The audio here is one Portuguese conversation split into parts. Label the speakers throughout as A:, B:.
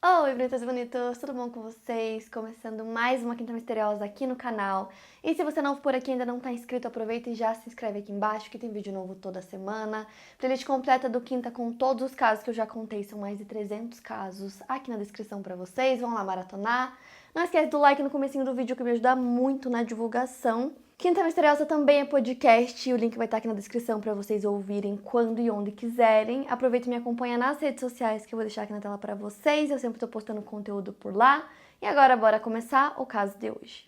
A: Oi, bonitas e bonitos, tudo bom com vocês? Começando mais uma Quinta Misteriosa aqui no canal. E se você é novo por aqui e ainda não está inscrito, aproveita e já se inscreve aqui embaixo que tem vídeo novo toda semana. Playlist completa do Quinta com todos os casos que eu já contei, são mais de 300 casos aqui na descrição pra vocês, vão lá maratonar. Não esquece do like no comecinho do vídeo que me ajuda muito na divulgação. Quinta Misteriosa também é podcast, o link vai estar aqui na descrição para vocês ouvirem quando e onde quiserem. Aproveita e me acompanha nas redes sociais que eu vou deixar aqui na tela para vocês, eu sempre estou postando conteúdo por lá. E agora bora começar o caso de hoje.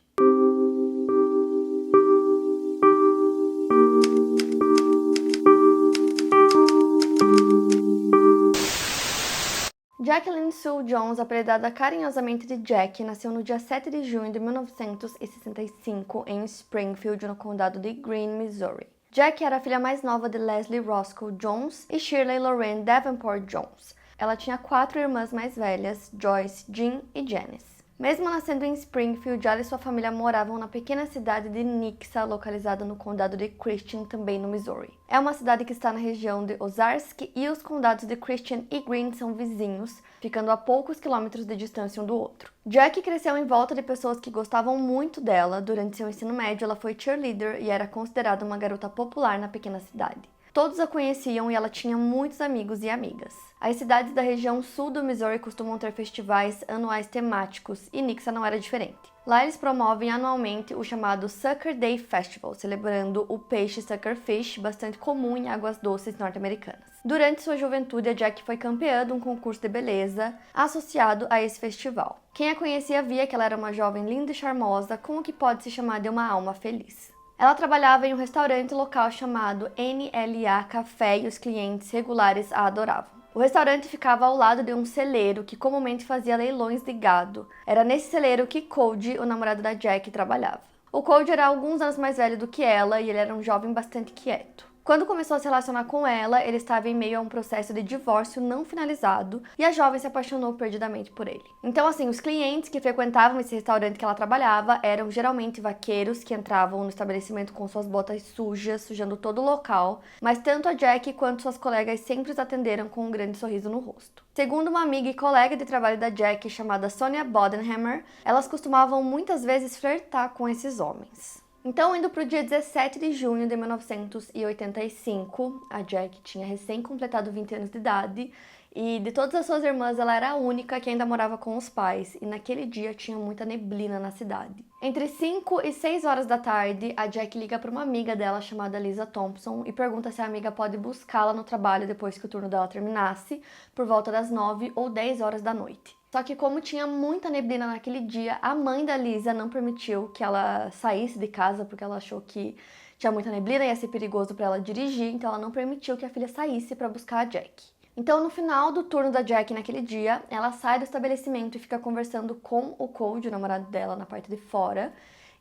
A: Jacqueline Sue Jones, apelidada carinhosamente de Jack, nasceu no dia 7 de junho de 1965 em Springfield, no condado de Greene, Missouri. Jack era a filha mais nova de Leslie Roscoe Jones e Shirley Lorraine Davenport Jones. Ela tinha 4 irmãs mais velhas, Joyce, Jean e Janice. Mesmo nascendo em Springfield, ela e sua família moravam na pequena cidade de Nixa, localizada no condado de Christian, também no Missouri. É uma cidade que está na região de Ozark e os condados de Christian e Greene são vizinhos, ficando a poucos quilômetros de distância um do outro. Jack cresceu em volta de pessoas que gostavam muito dela. Durante seu ensino médio, ela foi cheerleader e era considerada uma garota popular na pequena cidade. Todos a conheciam e ela tinha muitos amigos e amigas. As cidades da região sul do Missouri costumam ter festivais anuais temáticos e Nixa não era diferente. Lá eles promovem anualmente o chamado Sucker Day Festival, celebrando o peixe suckerfish, bastante comum em águas doces norte-americanas. Durante sua juventude, a Jack foi campeã de um concurso de beleza associado a esse festival. Quem a conhecia via que ela era uma jovem linda e charmosa, com o que pode se chamar de uma alma feliz. Ela trabalhava em um restaurante local chamado NLA Café e os clientes regulares a adoravam. O restaurante ficava ao lado de um celeiro que comumente fazia leilões de gado. Era nesse celeiro que Cody, o namorado da Jack, trabalhava. O Cody era alguns anos mais velho do que ela e ele era um jovem bastante quieto. Quando começou a se relacionar com ela, ele estava em meio a um processo de divórcio não finalizado e a jovem se apaixonou perdidamente por ele. Então, assim, os clientes que frequentavam esse restaurante que ela trabalhava eram geralmente vaqueiros que entravam no estabelecimento com suas botas sujas, sujando todo o local, mas tanto a Jack quanto suas colegas sempre os atenderam com um grande sorriso no rosto. Segundo uma amiga e colega de trabalho da Jack chamada Sonia Bodenhammer, elas costumavam muitas vezes flertar com esses homens. Então, indo para o dia 17 de junho de 1985, a Jack tinha recém-completado 20 anos de idade e de todas as suas irmãs ela era a única que ainda morava com os pais e naquele dia tinha muita neblina na cidade. Entre 5 e 6 horas da tarde, a Jack liga para uma amiga dela chamada Lisa Thompson e pergunta se a amiga pode buscá-la no trabalho depois que o turno dela terminasse, por volta das 9 ou 10 horas da noite. Só que como tinha muita neblina naquele dia, a mãe da Lisa não permitiu que ela saísse de casa porque ela achou que tinha muita neblina e ia ser perigoso para ela dirigir, então ela não permitiu que a filha saísse para buscar a Jack. Então, no final do turno da Jack naquele dia, ela sai do estabelecimento e fica conversando com o Cody, o namorado dela, na parte de fora.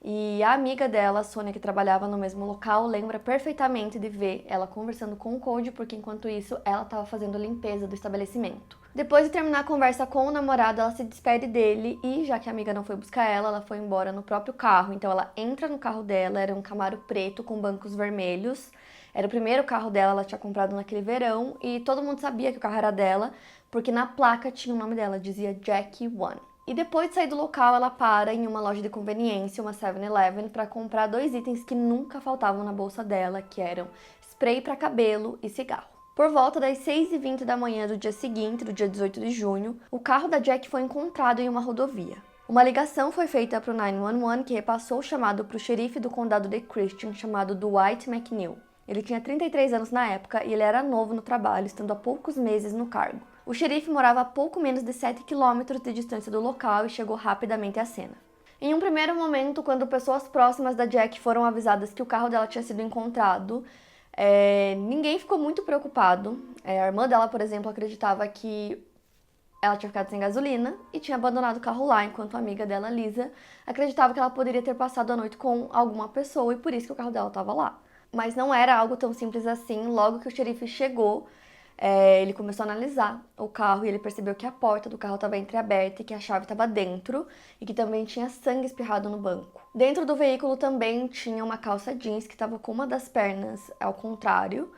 A: E a amiga dela, a Sonia, que trabalhava no mesmo local, lembra perfeitamente de ver ela conversando com o Cody, porque enquanto isso ela estava fazendo a limpeza do estabelecimento. Depois de terminar a conversa com o namorado, ela se despede dele e, já que a amiga não foi buscar ela foi embora no próprio carro. Então ela entra no carro dela, era um Camaro preto com bancos vermelhos. Era o primeiro carro dela, ela tinha comprado naquele verão e todo mundo sabia que o carro era dela, porque na placa tinha o nome dela, dizia Jackie One. E depois de sair do local, ela para em uma loja de conveniência, uma 7-Eleven, para comprar 2 itens que nunca faltavam na bolsa dela, que eram spray para cabelo e cigarro. Por volta das 6h20 da manhã do dia seguinte, do dia 18 de junho, o carro da Jack foi encontrado em uma rodovia. Uma ligação foi feita para o 911, que repassou o chamado para o xerife do condado de Christian, chamado Dwight McNeil. Ele tinha 33 anos na época e ele era novo no trabalho, estando há poucos meses no cargo. O xerife morava a pouco menos de 7 quilômetros de distância do local e chegou rapidamente à cena. Em um primeiro momento, quando pessoas próximas da Jack foram avisadas que o carro dela tinha sido encontrado, ninguém ficou muito preocupado. A irmã dela, por exemplo, acreditava que ela tinha ficado sem gasolina e tinha abandonado o carro lá, enquanto a amiga dela, Lisa, acreditava que ela poderia ter passado a noite com alguma pessoa e por isso que o carro dela estava lá. Mas não era algo tão simples assim. Logo que o xerife chegou, ele começou a analisar o carro e ele percebeu que a porta do carro estava entreaberta e que a chave estava dentro e que também tinha sangue espirrado no banco. Dentro do veículo também tinha uma calça jeans que estava com uma das pernas ao contrário,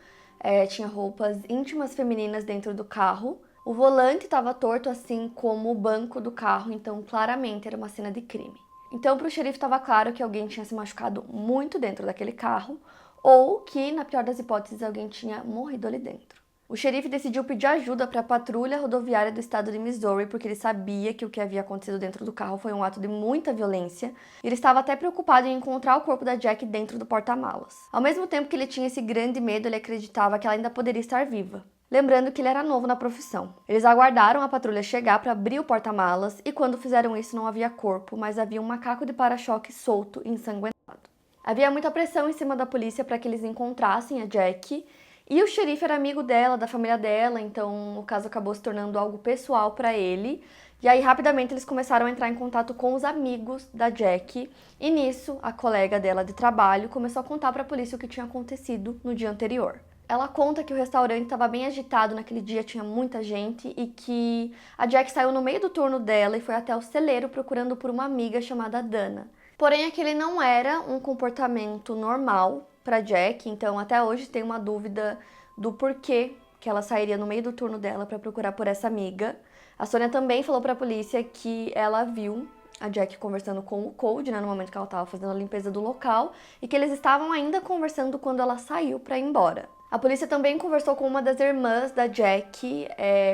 A: tinha roupas íntimas femininas dentro do carro, O volante estava torto, assim como o banco do carro, então claramente era uma cena de crime. Então, para o xerife estava claro que alguém tinha se machucado muito dentro daquele carro, ou que, na pior das hipóteses, alguém tinha morrido ali dentro. O xerife decidiu pedir ajuda para a patrulha rodoviária do estado de Missouri, porque ele sabia que o que havia acontecido dentro do carro foi um ato de muita violência, e ele estava até preocupado em encontrar o corpo da Jack dentro do porta-malas. Ao mesmo tempo que ele tinha esse grande medo, ele acreditava que ela ainda poderia estar viva. Lembrando que ele era novo na profissão. Eles aguardaram a patrulha chegar para abrir o porta-malas, e quando fizeram isso não havia corpo, mas havia um macaco de para-choque solto e ensanguentado. Havia muita pressão em cima da polícia para que eles encontrassem a Jack, e o xerife era amigo dela, da família dela, então o caso acabou se tornando algo pessoal para ele. E aí, rapidamente, eles começaram a entrar em contato com os amigos da Jack. E nisso, a colega dela de trabalho começou a contar para a polícia o que tinha acontecido no dia anterior. Ela conta que o restaurante estava bem agitado naquele dia, tinha muita gente, e que a Jack saiu no meio do turno dela e foi até o celeiro procurando por uma amiga chamada Dana. Porém, aquele não era um comportamento normal para Jack, então até hoje tem uma dúvida do porquê que ela sairia no meio do turno dela para procurar por essa amiga. A Sônia também falou para a polícia que ela viu a Jack conversando com o Cold, no momento que ela estava fazendo a limpeza do local, e que eles estavam ainda conversando quando ela saiu para ir embora. A polícia também conversou com uma das irmãs da Jack,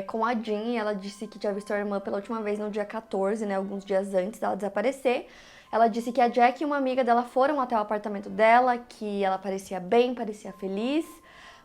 A: com a Jean, e ela disse que tinha visto a irmã pela última vez no dia 14, alguns dias antes dela desaparecer. Ela disse que a Jack e uma amiga dela foram até o apartamento dela, que ela parecia bem, parecia feliz,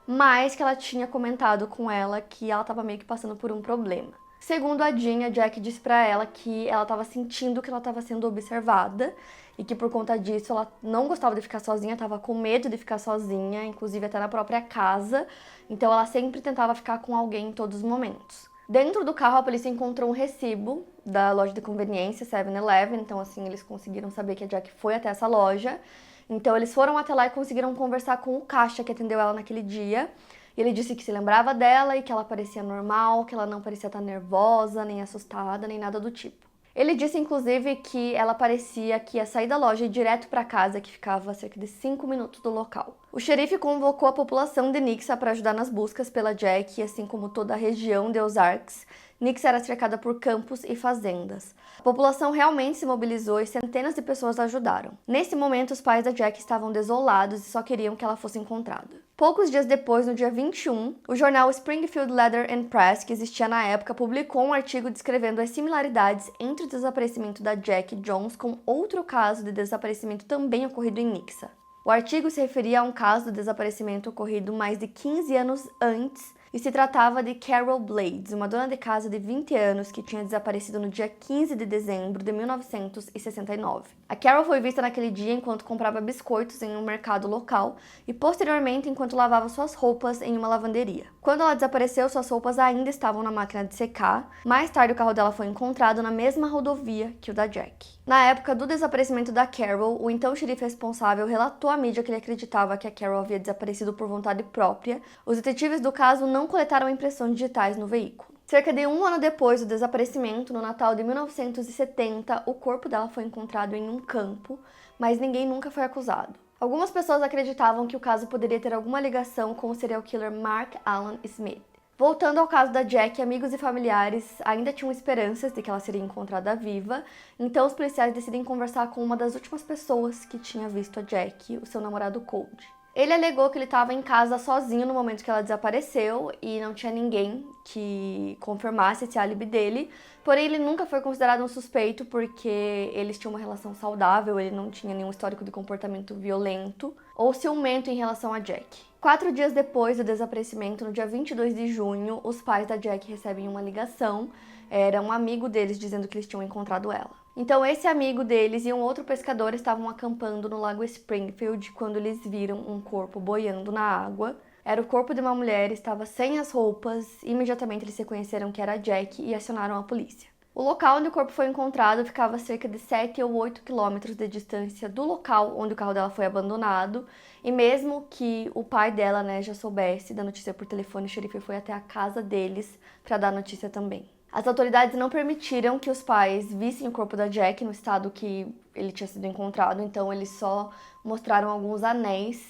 A: mas que ela tinha comentado com ela que ela estava meio que passando por um problema. Segundo a Jean, a Jack disse pra ela que ela estava sentindo que ela estava sendo observada e que por conta disso ela não gostava de ficar sozinha, estava com medo de ficar sozinha, inclusive até na própria casa, então ela sempre tentava ficar com alguém em todos os momentos. Dentro do carro, a polícia encontrou um recibo da loja de conveniência 7-Eleven, então assim, eles conseguiram saber que a Jack foi até essa loja. Então eles foram até lá e conseguiram conversar com o caixa que atendeu ela naquele dia. E ele disse que se lembrava dela e que ela parecia normal, que ela não parecia estar nervosa, nem assustada, nem nada do tipo. Ele disse, inclusive, que ela parecia que ia sair da loja e ir direto para casa, que ficava a cerca de 5 minutos do local. O xerife convocou a população de Nixa para ajudar nas buscas pela Jack, assim como toda a região de Ozarks. Nixa era cercada por campos e fazendas. A população realmente se mobilizou e centenas de pessoas ajudaram. Nesse momento, os pais da Jack estavam desolados e só queriam que ela fosse encontrada. Poucos dias depois, no dia 21, o jornal Springfield Letter and Press, que existia na época, publicou um artigo descrevendo as similaridades entre o desaparecimento da Jack Jones com outro caso de desaparecimento também ocorrido em Nixa. O artigo se referia a um caso de desaparecimento ocorrido mais de 15 anos antes e se tratava de Carol Blades, uma dona de casa de 20 anos que tinha desaparecido no dia 15 de dezembro de 1969. A Carol foi vista naquele dia enquanto comprava biscoitos em um mercado local e posteriormente enquanto lavava suas roupas em uma lavanderia. Quando ela desapareceu, suas roupas ainda estavam na máquina de secar. Mais tarde, o carro dela foi encontrado na mesma rodovia que o da Jack. Na época do desaparecimento da Carol, o então xerife responsável relatou à mídia que ele acreditava que a Carol havia desaparecido por vontade própria. Os detetives do caso não coletaram impressões digitais no veículo. Cerca de um ano depois do desaparecimento, no Natal de 1970, o corpo dela foi encontrado em um campo, mas ninguém nunca foi acusado. Algumas pessoas acreditavam que o caso poderia ter alguma ligação com o serial killer Mark Alan Smith. Voltando ao caso da Jack, amigos e familiares ainda tinham esperanças de que ela seria encontrada viva, então os policiais decidem conversar com uma das últimas pessoas que tinha visto a Jack, o seu namorado Cold. Ele alegou que ele estava em casa sozinho no momento que ela desapareceu e não tinha ninguém que confirmasse esse álibi dele, porém ele nunca foi considerado um suspeito porque eles tinham uma relação saudável, ele não tinha nenhum histórico de comportamento violento ou ciumento em relação a Jack. 4 dias depois do desaparecimento, no dia 22 de junho, os pais da Jack recebem uma ligação. Era um amigo deles dizendo que eles tinham encontrado ela. Então esse amigo deles e um outro pescador estavam acampando no lago Springfield quando eles viram um corpo boiando na água. Era o corpo de uma mulher, estava sem as roupas. Imediatamente eles reconheceram que era a Jack e acionaram a polícia. O local onde o corpo foi encontrado ficava a cerca de 7 ou 8 quilômetros de distância do local onde o carro dela foi abandonado. E mesmo que o pai dela, já soubesse da notícia por telefone, o xerife foi até a casa deles para dar notícia também. As autoridades não permitiram que os pais vissem o corpo da Jack no estado que ele tinha sido encontrado, então eles só mostraram alguns anéis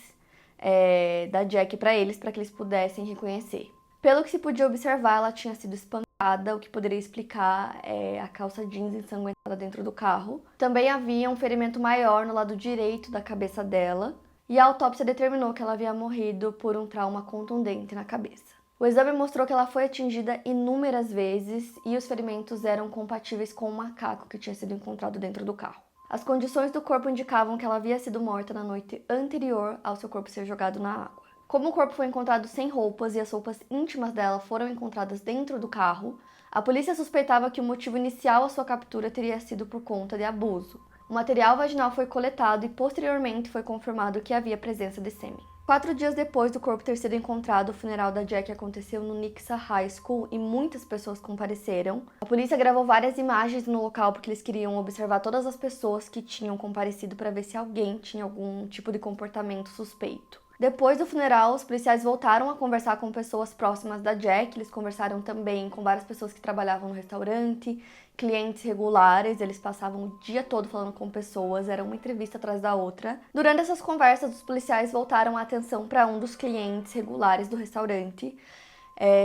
A: da Jack para eles que eles pudessem reconhecer. Pelo que se podia observar, ela tinha sido espancada, o que poderia explicar a calça jeans ensanguentada dentro do carro. Também havia um ferimento maior no lado direito da cabeça dela, e a autópsia determinou que ela havia morrido por um trauma contundente na cabeça. O exame mostrou que ela foi atingida inúmeras vezes e os ferimentos eram compatíveis com o macaco que tinha sido encontrado dentro do carro. As condições do corpo indicavam que ela havia sido morta na noite anterior ao seu corpo ser jogado na água. Como o corpo foi encontrado sem roupas e as roupas íntimas dela foram encontradas dentro do carro, a polícia suspeitava que o motivo inicial à sua captura teria sido por conta de abuso. O material vaginal foi coletado e posteriormente foi confirmado que havia presença de sêmen. 4 dias depois do corpo ter sido encontrado, o funeral da Jackie aconteceu no Nixa High School e muitas pessoas compareceram. A polícia gravou várias imagens no local porque eles queriam observar todas as pessoas que tinham comparecido para ver se alguém tinha algum tipo de comportamento suspeito. Depois do funeral, os policiais voltaram a conversar com pessoas próximas da Jackie. Eles conversaram também com várias pessoas que trabalhavam no restaurante, clientes regulares. Eles passavam o dia todo falando com pessoas, era uma entrevista atrás da outra. Durante essas conversas, os policiais voltaram a atenção para um dos clientes regulares do restaurante.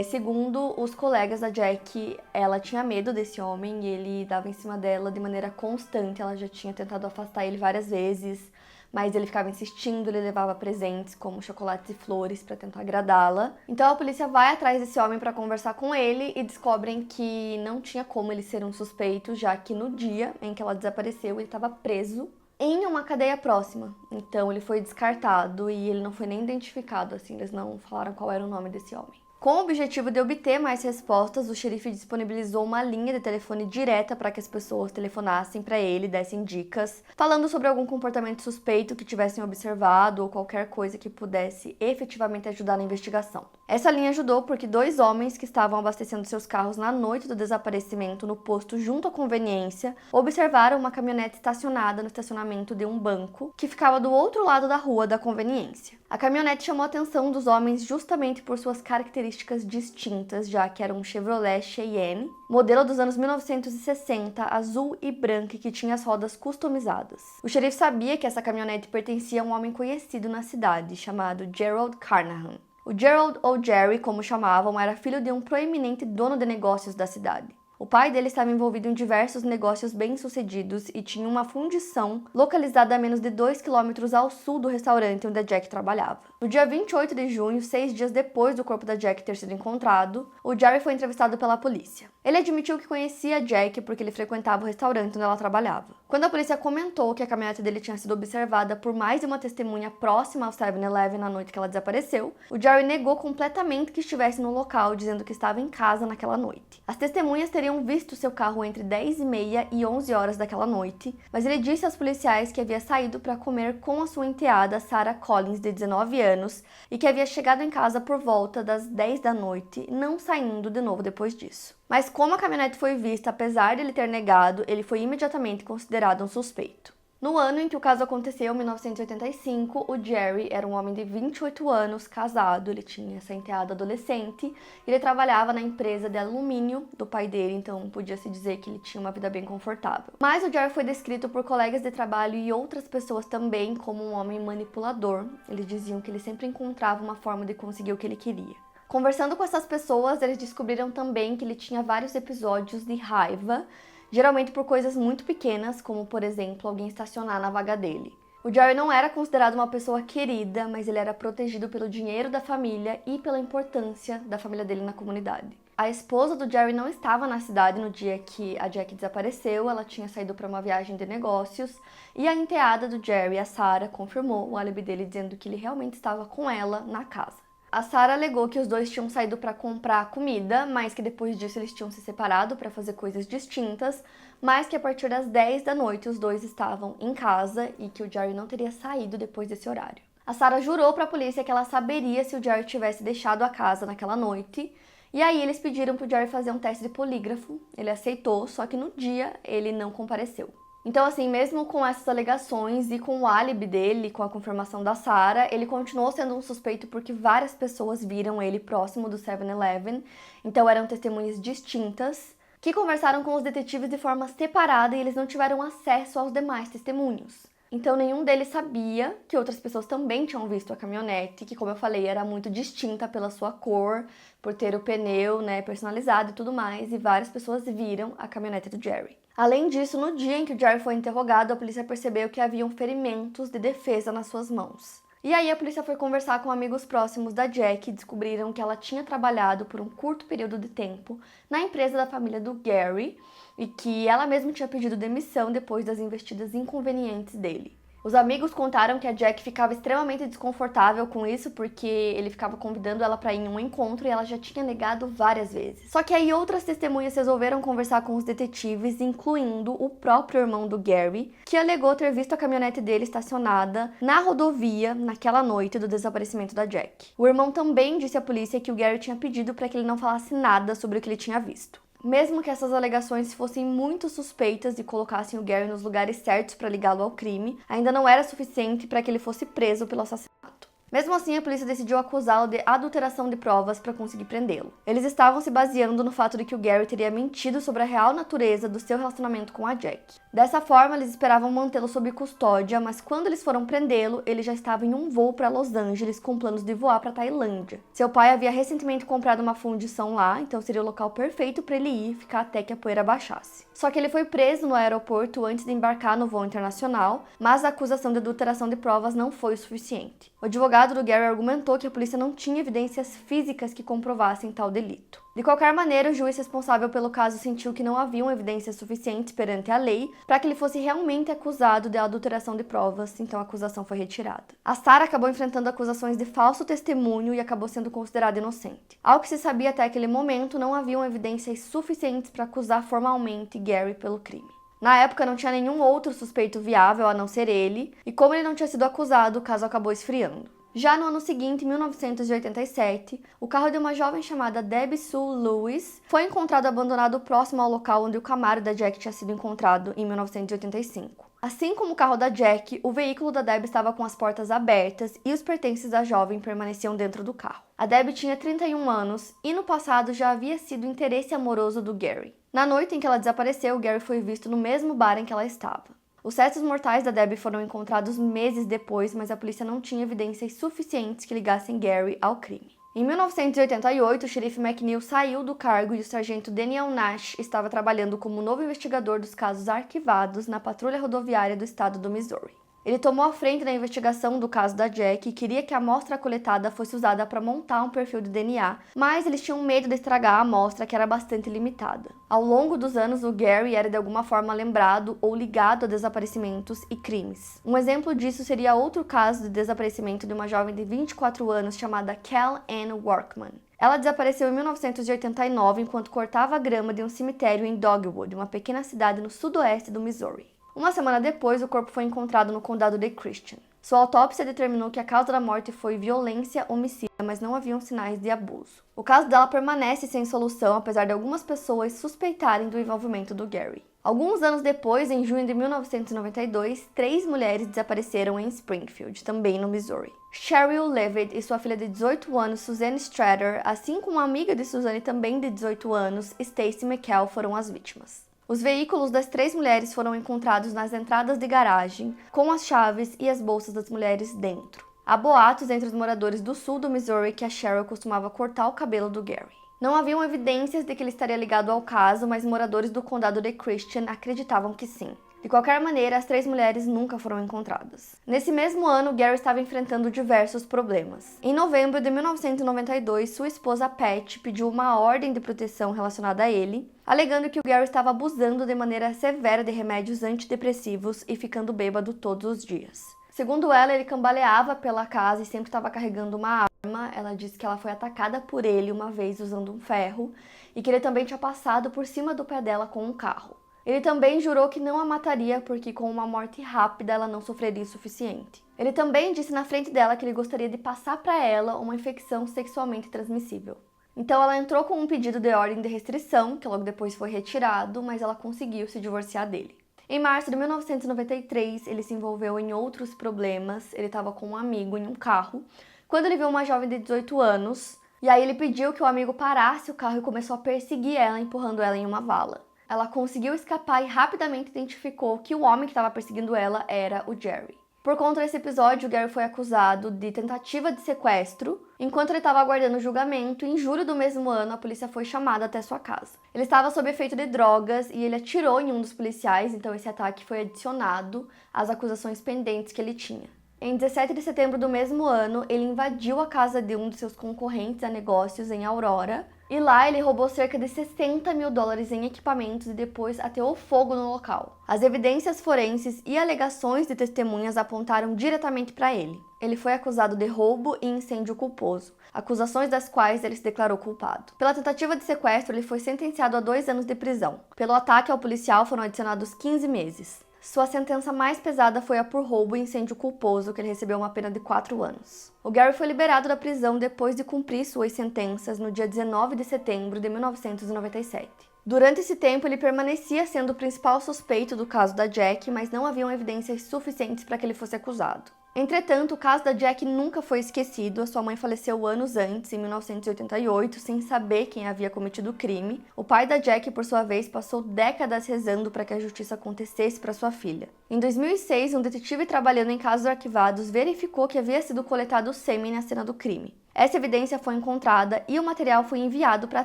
A: Segundo os colegas da Jackie, ela tinha medo desse homem e ele dava em cima dela de maneira constante. Ela já tinha tentado afastar ele várias vezes, mas ele ficava insistindo, ele levava presentes como chocolates e flores para tentar agradá-la. Então a polícia vai atrás desse homem para conversar com ele e descobrem que não tinha como ele ser um suspeito, já que no dia em que ela desapareceu, ele estava preso em uma cadeia próxima. Então ele foi descartado e ele não foi nem identificado, assim, eles não falaram qual era o nome desse homem. Com o objetivo de obter mais respostas, o xerife disponibilizou uma linha de telefone direta para que as pessoas telefonassem para ele, dessem dicas, falando sobre algum comportamento suspeito que tivessem observado ou qualquer coisa que pudesse efetivamente ajudar na investigação. Essa linha ajudou porque 2 homens que estavam abastecendo seus carros na noite do desaparecimento no posto junto à conveniência observaram uma caminhonete estacionada no estacionamento de um banco que ficava do outro lado da rua da conveniência. A caminhonete chamou a atenção dos homens justamente por suas características distintas, já que era um Chevrolet Cheyenne, modelo dos anos 1960, azul e branco, que tinha as rodas customizadas. O xerife sabia que essa caminhonete pertencia a um homem conhecido na cidade, chamado Gerald Carnahan. O Gerald, ou Jerry, como chamavam, era filho de um proeminente dono de negócios da cidade. O pai dele estava envolvido em diversos negócios bem-sucedidos e tinha uma fundição localizada a menos de 2 quilômetros ao sul do restaurante onde a Jack trabalhava. No dia 28 de junho, 6 dias depois do corpo da Jack ter sido encontrado, o Jerry foi entrevistado pela polícia. Ele admitiu que conhecia a Jack porque ele frequentava o restaurante onde ela trabalhava. Quando a polícia comentou que a caminhonete dele tinha sido observada por mais de uma testemunha próxima ao 7-Eleven na noite que ela desapareceu, o Jerry negou completamente que estivesse no local, dizendo que estava em casa naquela noite. As testemunhas teriam visto seu carro entre 10h30 e 11 horas daquela noite, mas ele disse aos policiais que havia saído para comer com a sua enteada, Sarah Collins, de 19 anos, e que havia chegado em casa por volta das 10 da noite, não saindo de novo depois disso. Mas como a caminhonete foi vista, apesar de ele ter negado, ele foi imediatamente considerado um suspeito. No ano em que o caso aconteceu, em 1985, o Jerry era um homem de 28 anos, casado, ele tinha essa enteada adolescente, e ele trabalhava na empresa de alumínio do pai dele, então podia-se dizer que ele tinha uma vida bem confortável. Mas o Jerry foi descrito por colegas de trabalho e outras pessoas também como um homem manipulador. Eles diziam que ele sempre encontrava uma forma de conseguir o que ele queria. Conversando com essas pessoas, eles descobriram também que ele tinha vários episódios de raiva, geralmente por coisas muito pequenas, como, por exemplo, alguém estacionar na vaga dele. O Jerry não era considerado uma pessoa querida, mas ele era protegido pelo dinheiro da família e pela importância da família dele na comunidade. A esposa do Jerry não estava na cidade no dia que a Jack desapareceu, ela tinha saído para uma viagem de negócios, e a enteada do Jerry, a Sarah, confirmou o álibi dele, dizendo que ele realmente estava com ela na casa. A Sarah alegou que os dois tinham saído para comprar comida, mas que depois disso eles tinham se separado para fazer coisas distintas, mas que a partir das 10 da noite os dois estavam em casa e que o Jerry não teria saído depois desse horário. A Sarah jurou para a polícia que ela saberia se o Jerry tivesse deixado a casa naquela noite, e aí eles pediram para o Jerry fazer um teste de polígrafo. Ele aceitou, só que no dia ele não compareceu. Então, assim, mesmo com essas alegações e com o álibi dele, com a confirmação da Sarah, ele continuou sendo um suspeito porque várias pessoas viram ele próximo do 7-Eleven, então eram testemunhas distintas, que conversaram com os detetives de forma separada e eles não tiveram acesso aos demais testemunhos. Então nenhum deles sabia que outras pessoas também tinham visto a caminhonete, que, como eu falei, era muito distinta pela sua cor, por ter o pneu, personalizado e tudo mais, e várias pessoas viram a caminhonete do Jerry. Além disso, no dia em que o Jerry foi interrogado, a polícia percebeu que haviam ferimentos de defesa nas suas mãos. E aí a polícia foi conversar com amigos próximos da Jack e descobriram que ela tinha trabalhado por um curto período de tempo na empresa da família do Gary e que ela mesma tinha pedido demissão depois das investidas inconvenientes dele. Os amigos contaram que a Jack ficava extremamente desconfortável com isso porque ele ficava convidando ela para ir em um encontro e ela já tinha negado várias vezes. Só que aí outras testemunhas resolveram conversar com os detetives, incluindo o próprio irmão do Gary, que alegou ter visto a caminhonete dele estacionada na rodovia naquela noite do desaparecimento da Jack. O irmão também disse à polícia que o Gary tinha pedido para que ele não falasse nada sobre o que ele tinha visto. Mesmo que essas alegações fossem muito suspeitas e colocassem o Gary nos lugares certos para ligá-lo ao crime, ainda não era suficiente para que ele fosse preso pelo assassinato. Mesmo assim, a polícia decidiu acusá-lo de adulteração de provas para conseguir prendê-lo. Eles estavam se baseando no fato de que o Gary teria mentido sobre a real natureza do seu relacionamento com a Jack. Dessa forma, eles esperavam mantê-lo sob custódia, mas quando eles foram prendê-lo, ele já estava em um voo para Los Angeles com planos de voar para Tailândia. Seu pai havia recentemente comprado uma fundição lá, então seria o local perfeito para ele ir, ficar até que a poeira baixasse. Só que ele foi preso no aeroporto antes de embarcar no voo internacional, mas a acusação de adulteração de provas não foi o suficiente. O advogado do Gary argumentou que a polícia não tinha evidências físicas que comprovassem tal delito. De qualquer maneira, o juiz responsável pelo caso sentiu que não haviam evidências suficientes perante a lei para que ele fosse realmente acusado de adulteração de provas, então a acusação foi retirada. A Sarah acabou enfrentando acusações de falso testemunho e acabou sendo considerada inocente. Ao que se sabia até aquele momento, não haviam evidências suficientes para acusar formalmente Gary pelo crime. Na época, não tinha nenhum outro suspeito viável a não ser ele, e como ele não tinha sido acusado, o caso acabou esfriando. Já no ano seguinte, em 1987, o carro de uma jovem chamada Debbie Sue Lewis foi encontrado abandonado próximo ao local onde o Camaro da Jack tinha sido encontrado em 1985. Assim como o carro da Jack, o veículo da Debbie estava com as portas abertas e os pertences da jovem permaneciam dentro do carro. A Debbie tinha 31 anos e no passado já havia sido interesse amoroso do Gary. Na noite em que ela desapareceu, o Gary foi visto no mesmo bar em que ela estava. Os restos mortais da Debbie foram encontrados meses depois, mas a polícia não tinha evidências suficientes que ligassem Gary ao crime. Em 1988, o xerife McNeil saiu do cargo e o sargento Daniel Nash estava trabalhando como novo investigador dos casos arquivados na patrulha rodoviária do estado do Missouri. Ele tomou a frente da investigação do caso da Jack e queria que a amostra coletada fosse usada para montar um perfil de DNA, mas eles tinham medo de estragar a amostra, que era bastante limitada. Ao longo dos anos, o Gary era de alguma forma lembrado ou ligado a desaparecimentos e crimes. Um exemplo disso seria outro caso de desaparecimento de uma jovem de 24 anos chamada Cal Ann Workman. Ela desapareceu em 1989 enquanto cortava a grama de um cemitério em Dogwood, uma pequena cidade no sudoeste do Missouri. Uma semana depois, o corpo foi encontrado no condado de Christian. Sua autópsia determinou que a causa da morte foi violência homicida, mas não haviam sinais de abuso. O caso dela permanece sem solução, apesar de algumas pessoas suspeitarem do envolvimento do Gary. Alguns anos depois, em junho de 1992, 3 mulheres desapareceram em Springfield, também no Missouri. Cheryl Levitt e sua filha de 18 anos, Suzanne Strader, assim como uma amiga de Suzanne também de 18 anos, Stacy McCall, foram as vítimas. Os veículos das 3 mulheres foram encontrados nas entradas de garagem, com as chaves e as bolsas das mulheres dentro. Há boatos entre os moradores do sul do Missouri que a Cheryl costumava cortar o cabelo do Gary. Não haviam evidências de que ele estaria ligado ao caso, mas moradores do condado de Christian acreditavam que sim. De qualquer maneira, as 3 mulheres nunca foram encontradas. Nesse mesmo ano, Gary estava enfrentando diversos problemas. Em novembro de 1992, sua esposa Pat pediu uma ordem de proteção relacionada a ele, alegando que o Gary estava abusando de maneira severa de remédios antidepressivos e ficando bêbado todos os dias. Segundo ela, ele cambaleava pela casa e sempre estava carregando uma arma. Ela disse que ela foi atacada por ele uma vez usando um ferro e que ele também tinha passado por cima do pé dela com um carro. Ele também jurou que não a mataria porque com uma morte rápida ela não sofreria o suficiente. Ele também disse na frente dela que ele gostaria de passar para ela uma infecção sexualmente transmissível. Então ela entrou com um pedido de ordem de restrição, que logo depois foi retirado, mas ela conseguiu se divorciar dele. Em março de 1993, ele se envolveu em outros problemas. Ele estava com um amigo em um carro, quando ele viu uma jovem de 18 anos, e aí ele pediu que o amigo parasse o carro e começou a perseguir ela, empurrando ela em uma vala. Ela conseguiu escapar e rapidamente identificou que o homem que estava perseguindo ela era o Jerry. Por conta desse episódio, o Gary foi acusado de tentativa de sequestro. Enquanto ele estava aguardando o julgamento, em julho do mesmo ano, a polícia foi chamada até sua casa. Ele estava sob efeito de drogas e ele atirou em um dos policiais, então esse ataque foi adicionado às acusações pendentes que ele tinha. Em 17 de setembro do mesmo ano, ele invadiu a casa de um de seus concorrentes a negócios em Aurora, e lá ele roubou cerca de $60 mil em equipamentos e depois ateou fogo no local. As evidências forenses e alegações de testemunhas apontaram diretamente para ele. Ele foi acusado de roubo e incêndio culposo, acusações das quais ele se declarou culpado. Pela tentativa de sequestro, ele foi sentenciado a 2 anos de prisão. Pelo ataque ao policial foram adicionados 15 meses. Sua sentença mais pesada foi a por roubo e incêndio culposo, que ele recebeu uma pena de 4 anos. O Gary foi liberado da prisão depois de cumprir suas sentenças no dia 19 de setembro de 1997. Durante esse tempo, ele permanecia sendo o principal suspeito do caso da Jack, mas não haviam evidências suficientes para que ele fosse acusado. Entretanto, o caso da Jack nunca foi esquecido. A sua mãe faleceu anos antes, em 1988, sem saber quem havia cometido o crime. O pai da Jack, por sua vez, passou décadas rezando para que a justiça acontecesse para sua filha. Em 2006, um detetive trabalhando em casos arquivados verificou que havia sido coletado sêmen na cena do crime. Essa evidência foi encontrada e o material foi enviado para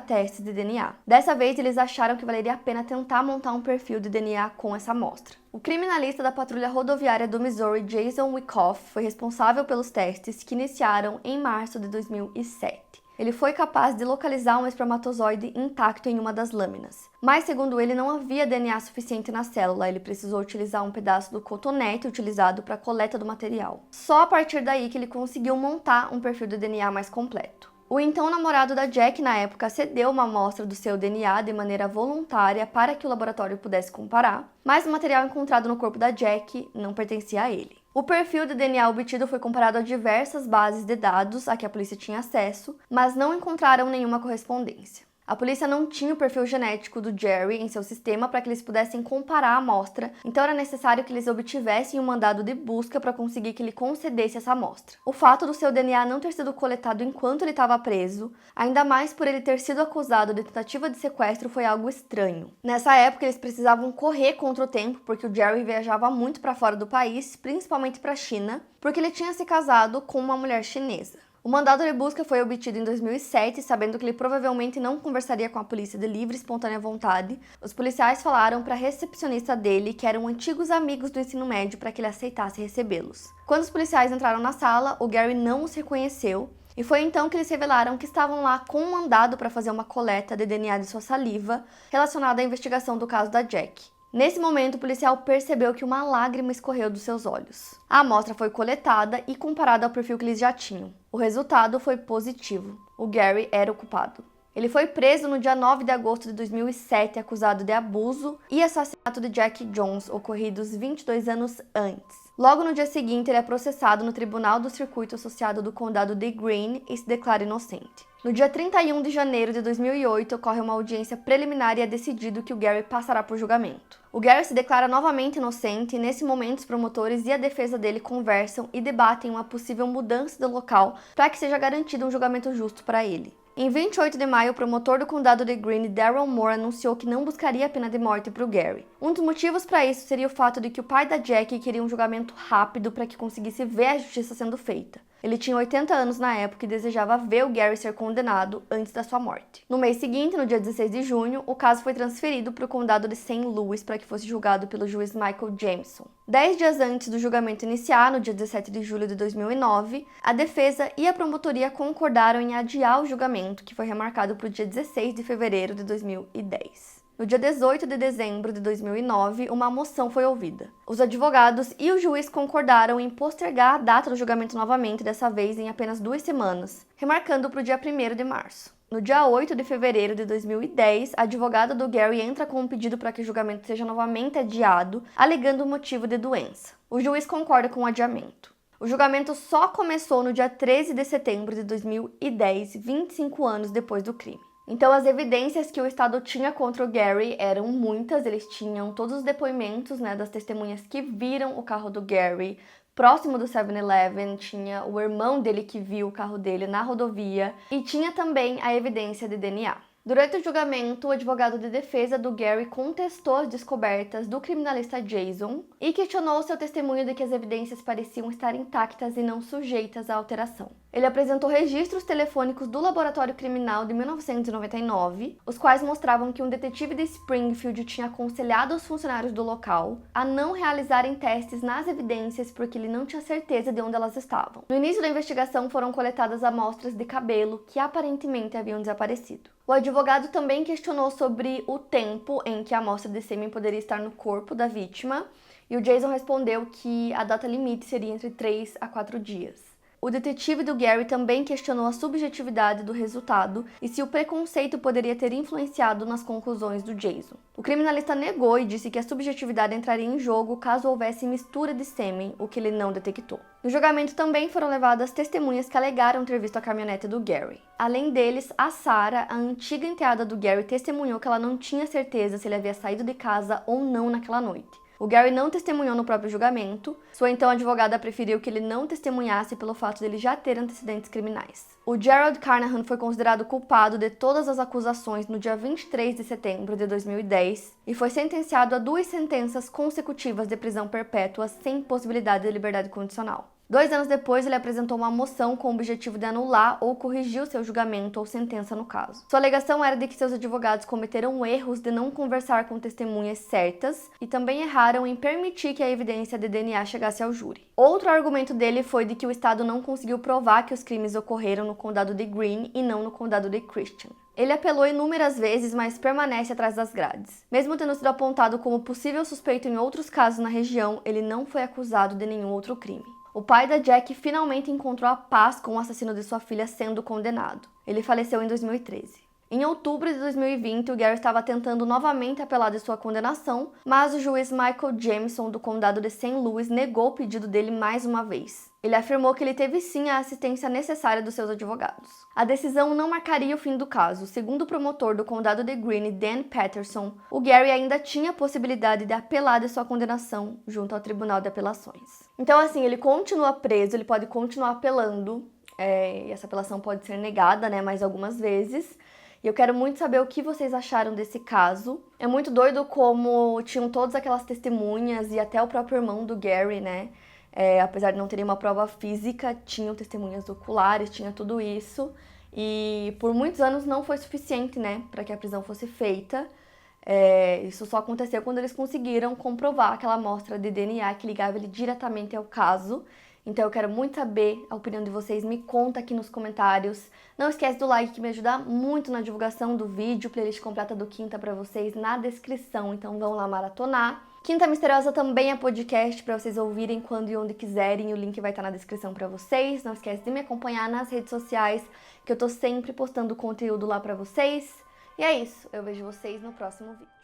A: testes de DNA. Dessa vez, eles acharam que valeria a pena tentar montar um perfil de DNA com essa amostra. O criminalista da patrulha rodoviária do Missouri, Jason Wyckoff, foi responsável pelos testes que iniciaram em março de 2007. Ele foi capaz de localizar um espermatozoide intacto em uma das lâminas. Mas, segundo ele, não havia DNA suficiente na célula. Ele precisou utilizar um pedaço do cotonete utilizado para a coleta do material. Só a partir daí que ele conseguiu montar um perfil de DNA mais completo. O então namorado da Jack, na época, cedeu uma amostra do seu DNA de maneira voluntária para que o laboratório pudesse comparar, mas o material encontrado no corpo da Jack não pertencia a ele. O perfil de DNA obtido foi comparado a diversas bases de dados a que a polícia tinha acesso, mas não encontraram nenhuma correspondência. A polícia não tinha o perfil genético do Jerry em seu sistema para que eles pudessem comparar a amostra, então era necessário que eles obtivessem um mandado de busca para conseguir que ele concedesse essa amostra. O fato do seu DNA não ter sido coletado enquanto ele estava preso, ainda mais por ele ter sido acusado de tentativa de sequestro, foi algo estranho. Nessa época, eles precisavam correr contra o tempo, porque o Jerry viajava muito para fora do país, principalmente para a China, porque ele tinha se casado com uma mulher chinesa. O mandado de busca foi obtido em 2007, sabendo que ele provavelmente não conversaria com a polícia de livre e espontânea vontade. Os policiais falaram para a recepcionista dele que eram antigos amigos do ensino médio para que ele aceitasse recebê-los. Quando os policiais entraram na sala, o Gary não os reconheceu, e foi então que eles revelaram que estavam lá com um mandado para fazer uma coleta de DNA de sua saliva relacionada à investigação do caso da Jack. Nesse momento, o policial percebeu que uma lágrima escorreu dos seus olhos. A amostra foi coletada e comparada ao perfil que eles já tinham. O resultado foi positivo. O Gary era o culpado. Ele foi preso no dia 9 de agosto de 2007, acusado de abuso e assassinato de Jack Jones, ocorridos 22 anos antes. Logo no dia seguinte, ele é processado no Tribunal do Circuito Associado do Condado de Greene e se declara inocente. No dia 31 de janeiro de 2008, ocorre uma audiência preliminar e é decidido que o Gary passará por julgamento. O Gary se declara novamente inocente e, nesse momento, os promotores e a defesa dele conversam e debatem uma possível mudança do local para que seja garantido um julgamento justo para ele. Em 28 de maio, o promotor do condado de Greene, Daryl Moore, anunciou que não buscaria a pena de morte para o Gary. Um dos motivos para isso seria o fato de que o pai da Jack queria um julgamento rápido para que conseguisse ver a justiça sendo feita. Ele tinha 80 anos na época e desejava ver o Gary ser condenado antes da sua morte. No mês seguinte, no dia 16 de junho, o caso foi transferido para o condado de St. Louis para que fosse julgado pelo juiz Michael Jameson. 10 dias antes do julgamento iniciar, no dia 17 de julho de 2009, a defesa e a promotoria concordaram em adiar o julgamento, que foi remarcado para o dia 16 de fevereiro de 2010. No dia 18 de dezembro de 2009, uma moção foi ouvida. Os advogados e o juiz concordaram em postergar a data do julgamento novamente, dessa vez em apenas 2 semanas, remarcando para o dia 1º de março. No dia 8 de fevereiro de 2010, a advogada do Gary entra com um pedido para que o julgamento seja novamente adiado, alegando o motivo de doença. O juiz concorda com o adiamento. O julgamento só começou no dia 13 de setembro de 2010, 25 anos depois do crime. Então, as evidências que o Estado tinha contra o Gary eram muitas. Eles tinham todos os depoimentos, das testemunhas que viram o carro do Gary próximo do 7-Eleven, tinha o irmão dele que viu o carro dele na rodovia e tinha também a evidência de DNA. Durante o julgamento, o advogado de defesa do Gary contestou as descobertas do criminalista Jason e questionou seu testemunho de que as evidências pareciam estar intactas e não sujeitas à alteração. Ele apresentou registros telefônicos do laboratório criminal de 1999, os quais mostravam que um detetive de Springfield tinha aconselhado os funcionários do local a não realizarem testes nas evidências porque ele não tinha certeza de onde elas estavam. No início da investigação foram coletadas amostras de cabelo que aparentemente haviam desaparecido. O advogado também questionou sobre o tempo em que a amostra de sêmen poderia estar no corpo da vítima, e o Jason respondeu que a data limite seria entre 3 a 4 dias. O detetive do Gary também questionou a subjetividade do resultado e se o preconceito poderia ter influenciado nas conclusões do Jason. O criminalista negou e disse que a subjetividade entraria em jogo caso houvesse mistura de sêmen, o que ele não detectou. No julgamento também foram levadas testemunhas que alegaram ter visto a caminhonete do Gary. Além deles, a Sarah, a antiga enteada do Gary, testemunhou que ela não tinha certeza se ele havia saído de casa ou não naquela noite. O Gary não testemunhou no próprio julgamento, sua então advogada preferiu que ele não testemunhasse pelo fato de ele já ter antecedentes criminais. O Gerald Carnahan foi considerado culpado de todas as acusações no dia 23 de setembro de 2010 e foi sentenciado a 2 sentenças consecutivas de prisão perpétua sem possibilidade de liberdade condicional. 2 anos depois, ele apresentou uma moção com o objetivo de anular ou corrigir o seu julgamento ou sentença no caso. Sua alegação era de que seus advogados cometeram erros de não conversar com testemunhas certas e também erraram em permitir que a evidência de DNA chegasse ao júri. Outro argumento dele foi de que o Estado não conseguiu provar que os crimes ocorreram no condado de Greene e não no condado de Christian. Ele apelou inúmeras vezes, mas permanece atrás das grades. Mesmo tendo sido apontado como possível suspeito em outros casos na região, ele não foi acusado de nenhum outro crime. O pai da Jack finalmente encontrou a paz com o assassino de sua filha sendo condenado. Ele faleceu em 2013. Em outubro de 2020, o Gary estava tentando novamente apelar de sua condenação, mas o juiz Michael Jameson, do condado de St. Louis, negou o pedido dele mais uma vez. Ele afirmou que ele teve sim a assistência necessária dos seus advogados. A decisão não marcaria o fim do caso. Segundo o promotor do condado de Greene, Dan Patterson, o Gary ainda tinha a possibilidade de apelar de sua condenação junto ao Tribunal de Apelações. Então, assim, ele continua preso, ele pode continuar apelando, e essa apelação pode ser negada, mais algumas vezes. E eu quero muito saber o que vocês acharam desse caso. É muito doido como tinham todas aquelas testemunhas e até o próprio irmão do Gary, apesar de não terem uma prova física, tinham testemunhas oculares, tinha tudo isso. E por muitos anos não foi suficiente, para que a prisão fosse feita. Isso só aconteceu quando eles conseguiram comprovar aquela amostra de DNA que ligava ele diretamente ao caso. Então eu quero muito saber a opinião de vocês, me conta aqui nos comentários. Não esquece do like que me ajuda muito na divulgação do vídeo, playlist completa do Quinta pra vocês na descrição, então vão lá maratonar. Quinta Misteriosa também é podcast pra vocês ouvirem quando e onde quiserem, o link vai estar na descrição pra vocês. Não esquece de me acompanhar nas redes sociais, que eu tô sempre postando conteúdo lá pra vocês. E é isso, eu vejo vocês no próximo vídeo.